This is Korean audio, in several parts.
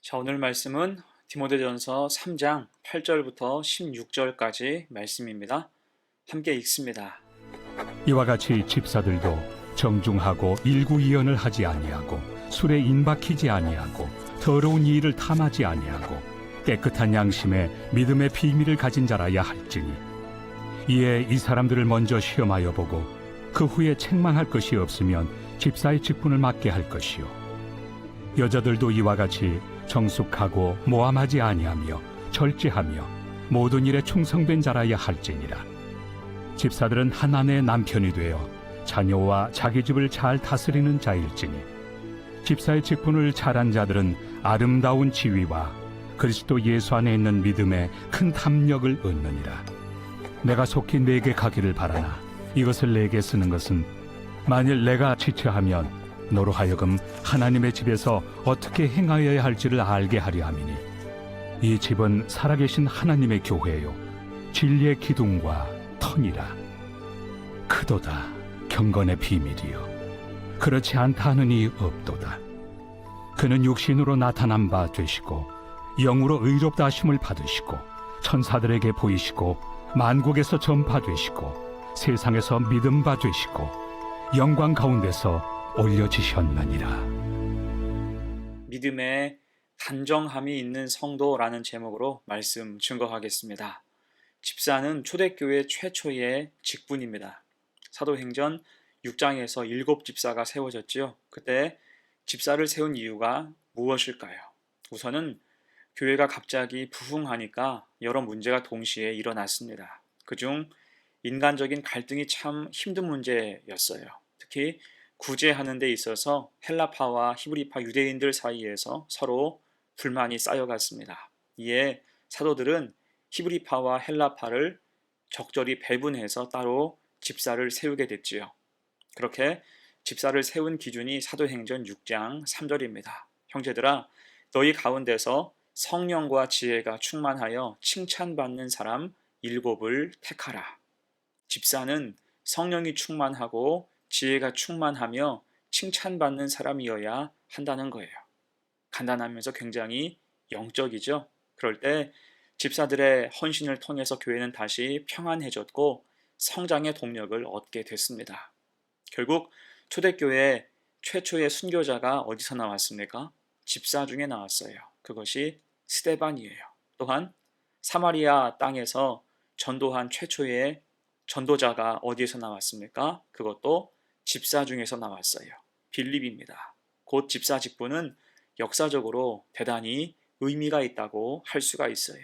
자, 오늘 말씀은 디모데전서 3장 8절부터 16절까지 말씀입니다. 함께 읽습니다. 이와 같이 집사들도 정중하고 일구이연을 하지 아니하고 술에 임박히지 아니하고 더러운 일을 탐하지 아니하고 깨끗한 양심에 믿음의 비밀을 가진 자라야 할지니 이에 이 사람들을 먼저 시험하여 보고 그 후에 책망할 것이 없으면 집사의 직분을 맡게 할 것이요 여자들도 이와 같이 정숙하고 모함하지 아니하며 절제하며 모든 일에 충성된 자라야 할지니라. 집사들은 한 아내의 남편이 되어 자녀와 자기 집을 잘 다스리는 자일지니 집사의 직분을 잘한 자들은 아름다운 지위와 그리스도 예수 안에 있는 믿음에 큰 탐욕을 얻느니라. 내가 속히 내게 가기를 바라나 이것을 내게 쓰는 것은 만일 내가 지체하면 너로 하여금 하나님의 집에서 어떻게 행하여야 할지를 알게 하려 함이니 이 집은 살아계신 하나님의 교회요 진리의 기둥과 터니라. 크도다 경건의 비밀이요 그렇지 않다 하느니 없도다. 그는 육신으로 나타난 바 되시고 영으로 의롭다 하심을 받으시고 천사들에게 보이시고 만국에서 전파되시고 세상에서 믿음 바 되시고 영광 가운데서 올려지셨느니라. 믿음에 단정함이 있는 성도라는 제목으로 말씀 증거하겠습니다. 집사는 초대교회 최초의 직분입니다. 사도행전 6장에서 7집사가 세워졌지요. 그때 집사를 세운 이유가 무엇일까요? 우선은 교회가 갑자기 부흥하니까 여러 문제가 동시에 일어났습니다. 그중 인간적인 갈등이 참 힘든 문제였어요. 특히 구제하는 데 있어서 헬라파와 히브리파 유대인들 사이에서 서로 불만이 쌓여갔습니다. 이에 사도들은 히브리파와 헬라파를 적절히 배분해서 따로 집사를 세우게 됐지요. 그렇게 집사를 세운 기준이 사도행전 6장 3절입니다. 형제들아, 너희 가운데서 성령과 지혜가 충만하여 칭찬받는 사람 7을 택하라. 집사는 성령이 충만하고 지혜가 충만하며 칭찬받는 사람이어야 한다는 거예요. 간단하면서 굉장히 영적이죠. 그럴 때 집사들의 헌신을 통해서 교회는 다시 평안해졌고 성장의 동력을 얻게 됐습니다. 결국 초대교회 최초의 순교자가 어디서 나왔습니까? 집사 중에 나왔어요. 그것이 스데반이에요. 또한 사마리아 땅에서 전도한 최초의 전도자가 어디에서 나왔습니까? 그것도 집사 중에서 나왔어요. 빌립입니다. 곧 집사 직분은 역사적으로 대단히 의미가 있다고 할 수가 있어요.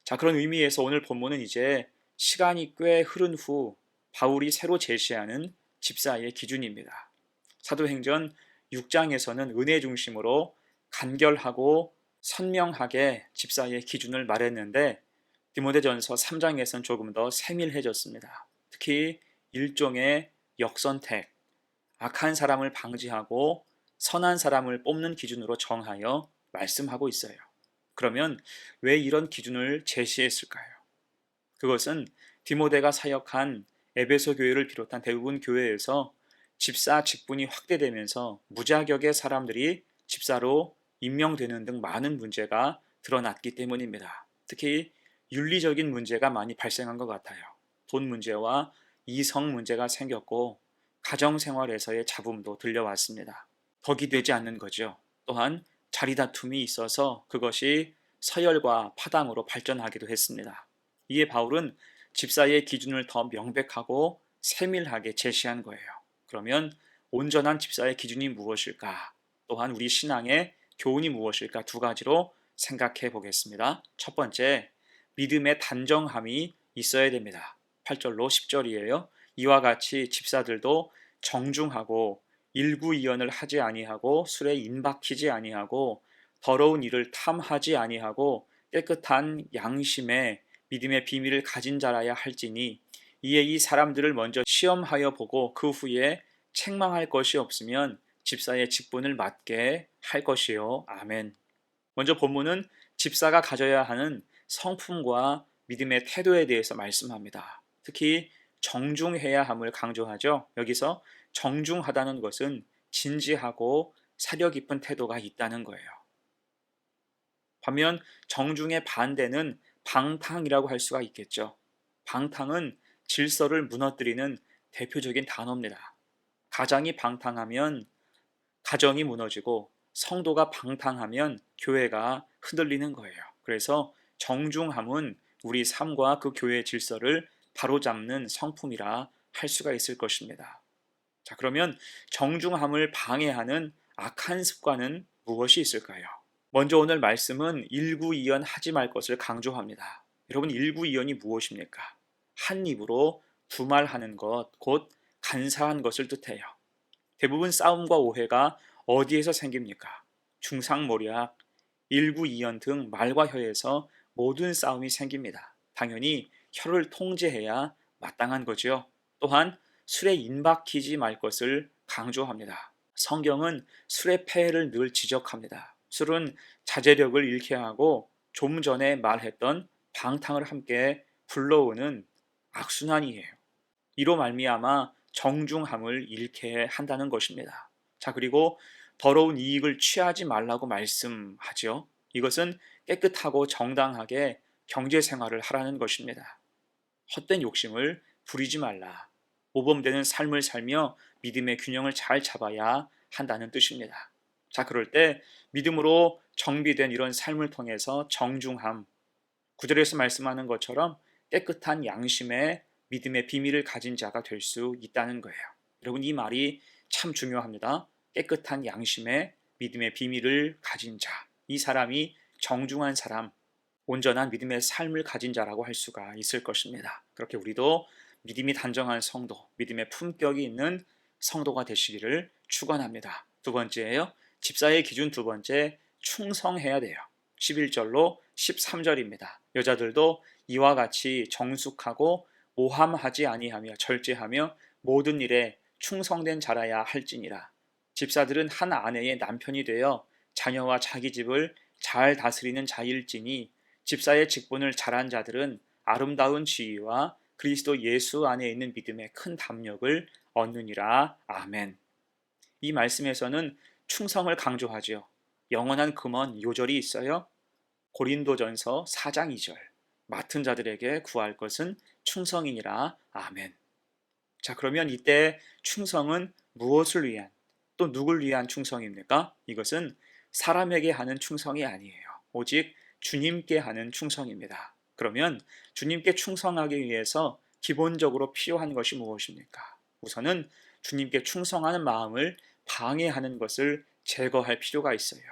자, 그런 의미에서 오늘 본문은 이제 시간이 꽤 흐른 후 바울이 새로 제시하는 집사의 기준입니다. 사도행전 6장에서는 은혜 중심으로 간결하고 선명하게 집사의 기준을 말했는데 디모데전서 3장에서는 조금 더 세밀해졌습니다. 특히 일종의 역선택, 악한 사람을 방지하고 선한 사람을 뽑는 기준으로 정하여 말씀하고 있어요. 그러면 왜 이런 기준을 제시했을까요? 그것은 디모데가 사역한 에베소 교회를 비롯한 대부분 교회에서 집사 직분이 확대되면서 무자격의 사람들이 집사로 임명되는 등 많은 문제가 드러났기 때문입니다. 특히 윤리적인 문제가 많이 발생한 것 같아요. 돈 문제와 이성 문제가 생겼고 가정생활에서의 잡음도 들려왔습니다. 덕이 되지 않는 거죠. 또한 자리다툼이 있어서 그것이 서열과 파당으로 발전하기도 했습니다. 이에 바울은 집사의 기준을 더 명백하고 세밀하게 제시한 거예요. 그러면 온전한 집사의 기준이 무엇일까? 또한 우리 신앙의 교훈이 무엇일까? 두 가지로 생각해 보겠습니다. 첫 번째, 믿음의 단정함이 있어야 됩니다. 8절로 10절이에요. 이와 같이 집사들도 정중하고 일구이연을 하지 아니하고 술에 임박히지 아니하고 더러운 일을 탐하지 아니하고 깨끗한 양심에 믿음의 비밀을 가진 자라야 할지니 이에 이 사람들을 먼저 시험하여 보고 그 후에 책망할 것이 없으면 집사의 직분을 맡게 할 것이요. 아멘. 먼저 본문은 집사가 가져야 하는 성품과 믿음의 태도에 대해서 말씀합니다. 특히 정중해야 함을 강조하죠. 여기서 정중하다는 것은 진지하고 사려 깊은 태도가 있다는 거예요. 반면 정중의 반대는 방탕이라고 할 수가 있겠죠. 방탕은 질서를 무너뜨리는 대표적인 단어입니다. 가장이 방탕하면 가정이 무너지고 성도가 방탕하면 교회가 흔들리는 거예요. 그래서 정중함은 우리 삶과 그 교회의 질서를 바로잡는 성품이라 할 수가 있을 것입니다. 자, 그러면 정중함을 방해하는 악한 습관은 무엇이 있을까요? 먼저 오늘 말씀은 일구이연 하지 말 것을 강조합니다. 여러분, 일구이연이 무엇입니까? 한 입으로 두말하는 것, 곧 간사한 것을 뜻해요. 대부분 싸움과 오해가 어디에서 생깁니까? 중상모략, 일구이연 등 말과 혀에서 모든 싸움이 생깁니다. 당연히 혀를 통제해야 마땅한 거죠. 또한 술에 인박히지 말 것을 강조합니다. 성경은 술의 폐해를 늘 지적합니다. 술은 자제력을 잃게 하고 좀 전에 말했던 방탕을 함께 불러오는 악순환이에요. 이로 말미암아 정중함을 잃게 한다는 것입니다. 자, 그리고 더러운 이익을 취하지 말라고 말씀하죠. 이것은 깨끗하고 정당하게 경제 생활을 하라는 것입니다. 헛된 욕심을 부리지 말라. 모범되는 삶을 살며 믿음의 균형을 잘 잡아야 한다는 뜻입니다. 자, 그럴 때 믿음으로 정비된 이런 삶을 통해서 정중함, 구절에서 말씀하는 것처럼 깨끗한 양심의 믿음의 비밀을 가진 자가 될 수 있다는 거예요. 여러분, 이 말이 참 중요합니다. 깨끗한 양심의 믿음의 비밀을 가진 자, 이 사람이 정중한 사람, 온전한 믿음의 삶을 가진 자라고 할 수가 있을 것입니다. 그렇게 우리도 믿음이 단정한 성도, 믿음의 품격이 있는 성도가 되시기를 축원합니다. 두 번째예요. 집사의 기준 두 번째, 충성해야 돼요. 11절로 13절입니다. 여자들도 이와 같이 정숙하고 모함하지 아니하며 절제하며 모든 일에 충성된 자라야 할지니라. 집사들은 한 아내의 남편이 되어 자녀와 자기 집을 잘 다스리는 자일지니 집사의 직분을 잘한 자들은 아름다운 지위와 그리스도 예수 안에 있는 믿음의 큰 담력을 얻느니라. 아멘. 이 말씀에서는 충성을 강조하죠. 영원한 금원 요절이 있어요. 고린도전서 4장 2절. 맡은 자들에게 구할 것은 충성이니라. 아멘. 자, 그러면 이때 충성은 무엇을 위한, 또 누굴 위한 충성입니까? 이것은 사람에게 하는 충성이 아니에요. 오직 주님께 하는 충성입니다. 그러면 주님께 충성하기 위해서 기본적으로 필요한 것이 무엇입니까? 우선은 주님께 충성하는 마음을 방해하는 것을 제거할 필요가 있어요.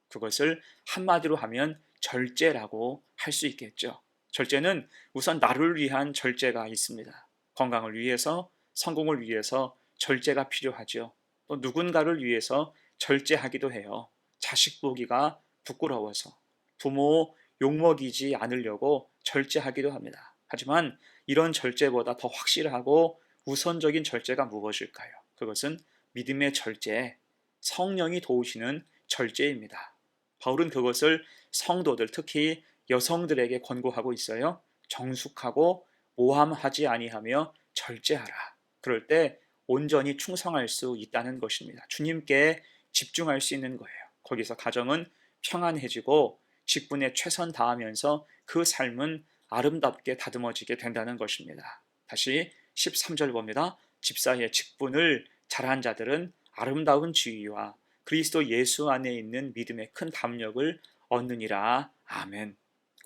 그것을 한마디로 하면 절제라고 할 수 있겠죠. 절제는 우선 나를 위한 절제가 있습니다. 건강을 위해서, 성공을 위해서 절제가 필요하죠. 또 누군가를 위해서 절제하기도 해요. 자식 보기가 부끄러워서, 부모 욕먹이지 않으려고 절제하기도 합니다. 하지만 이런 절제보다 더 확실하고 우선적인 절제가 무엇일까요? 그것은 믿음의 절제, 성령이 도우시는 절제입니다. 바울은 그것을 성도들, 특히 여성들에게 권고하고 있어요. 정숙하고 모함하지 아니하며 절제하라. 그럴 때 온전히 충성할 수 있다는 것입니다. 주님께 집중할 수 있는 거예요. 거기서 가정은 평안해지고 직분에 최선 다하면서 그 삶은 아름답게 다듬어지게 된다는 것입니다. 다시 13절 봅니다. 집사의 직분을 잘한 자들은 아름다운 지위와 그리스도 예수 안에 있는 믿음의 큰 담력을 얻느니라. 아멘.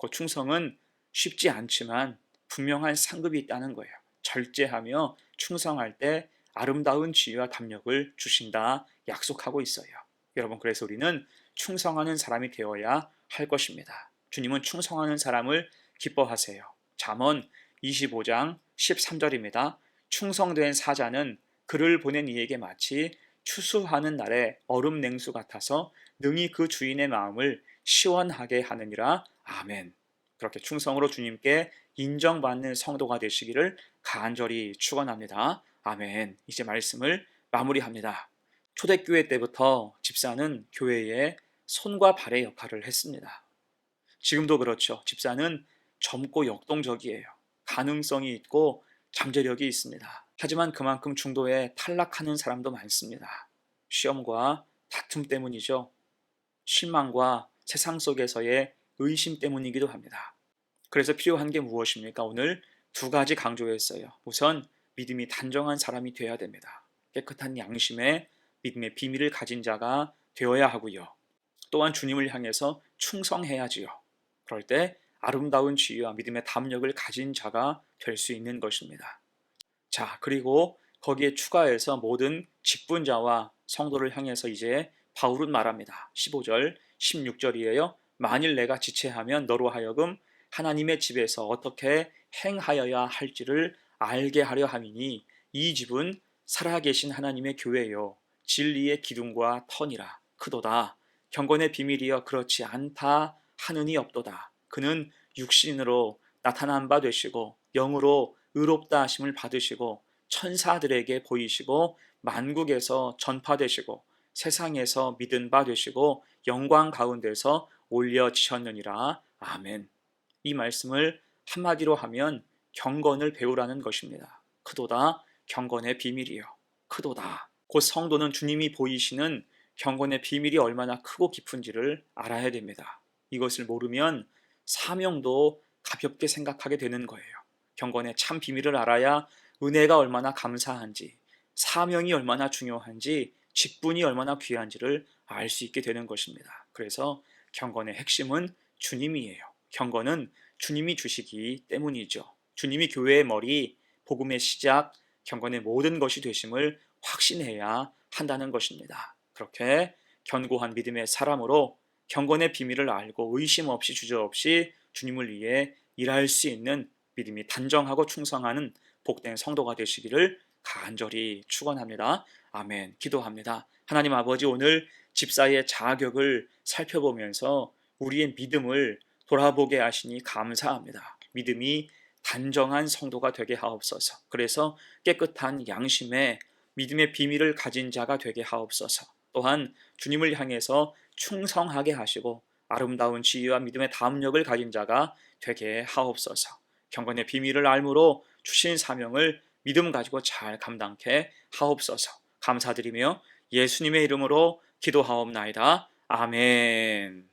그 충성은 쉽지 않지만 분명한 상급이 있다는 거예요. 절제하며 충성할 때 아름다운 지위와 담력을 주신다 약속하고 있어요. 여러분, 그래서 우리는 충성하는 사람이 되어야 할 것입니다. 주님은 충성하는 사람을 기뻐하세요. 잠언 25장 13절입니다. 충성된 사자는 그를 보낸 이에게 마치 추수하는 날에 얼음 냉수 같아서 능히 그 주인의 마음을 시원하게 하느니라. 아멘. 그렇게 충성으로 주님께 인정받는 성도가 되시기를 간절히 축원합니다. 아멘. 이제 말씀을 마무리합니다. 초대교회 때부터 집사는 교회의 손과 발의 역할을 했습니다. 지금도 그렇죠. 집사는 젊고 역동적이에요. 가능성이 있고 잠재력이 있습니다. 하지만 그만큼 중도에 탈락하는 사람도 많습니다. 시험과 다툼 때문이죠. 실망과 세상 속에서의 의심 때문이기도 합니다. 그래서 필요한 게 무엇입니까? 오늘 두 가지 강조했어요. 우선 믿음이 단정한 사람이 되어야 됩니다. 깨끗한 양심에 믿음의 비밀을 가진 자가 되어야 하고요. 또한 주님을 향해서 충성해야지요. 그럴 때 아름다운 지혜와 믿음의 담력을 가진 자가 될 수 있는 것입니다. 자, 그리고 거기에 추가해서 모든 직분자와 성도를 향해서 이제 바울은 말합니다. 15절, 16절이에요. 만일 내가 지체하면 너로 하여금 하나님의 집에서 어떻게 행하여야 할지를 알게 하려 함이니 이 집은 살아계신 하나님의 교회요 진리의 기둥과 터니라. 크도다. 경건의 비밀이여 그렇지 않다 하느니 없도다. 그는 육신으로 나타난 바 되시고 영으로 의롭다 하심을 받으시고 천사들에게 보이시고 만국에서 전파되시고 세상에서 믿은 바 되시고 영광 가운데서 올려지셨느니라. 아멘. 이 말씀을 한마디로 하면 경건을 배우라는 것입니다. 크도다. 경건의 비밀이요. 크도다. 곧 성도는 주님이 보이시는 경건의 비밀이 얼마나 크고 깊은지를 알아야 됩니다. 이것을 모르면 사명도 가볍게 생각하게 되는 거예요. 경건의 참 비밀을 알아야 은혜가 얼마나 감사한지, 사명이 얼마나 중요한지, 직분이 얼마나 귀한지를 알 수 있게 되는 것입니다. 그래서 경건의 핵심은 주님이에요. 경건은 주님이 주시기 때문이죠. 주님이 교회의 머리, 복음의 시작, 경건의 모든 것이 되심을 확신해야 한다는 것입니다. 그렇게 견고한 믿음의 사람으로 경건의 비밀을 알고 의심 없이 주저없이 주님을 위해 일할 수 있는 믿음이 단정하고 충성하는 복된 성도가 되시기를 간절히 축원합니다. 아멘. 기도합니다. 하나님 아버지, 오늘 집사의 자격을 살펴보면서 우리의 믿음을 돌아보게 하시니 감사합니다. 믿음이 단정한 성도가 되게 하옵소서. 그래서 깨끗한 양심에 믿음의 비밀을 가진 자가 되게 하옵소서. 또한 주님을 향해서 충성하게 하시고 아름다운 지혜와 믿음의 담력을 가진 자가 되게 하옵소서. 경건의 비밀을 알므로 주신 사명을 믿음 가지고 잘 감당케 하옵소서. 감사드리며 예수님의 이름으로 기도하옵나이다. 아멘.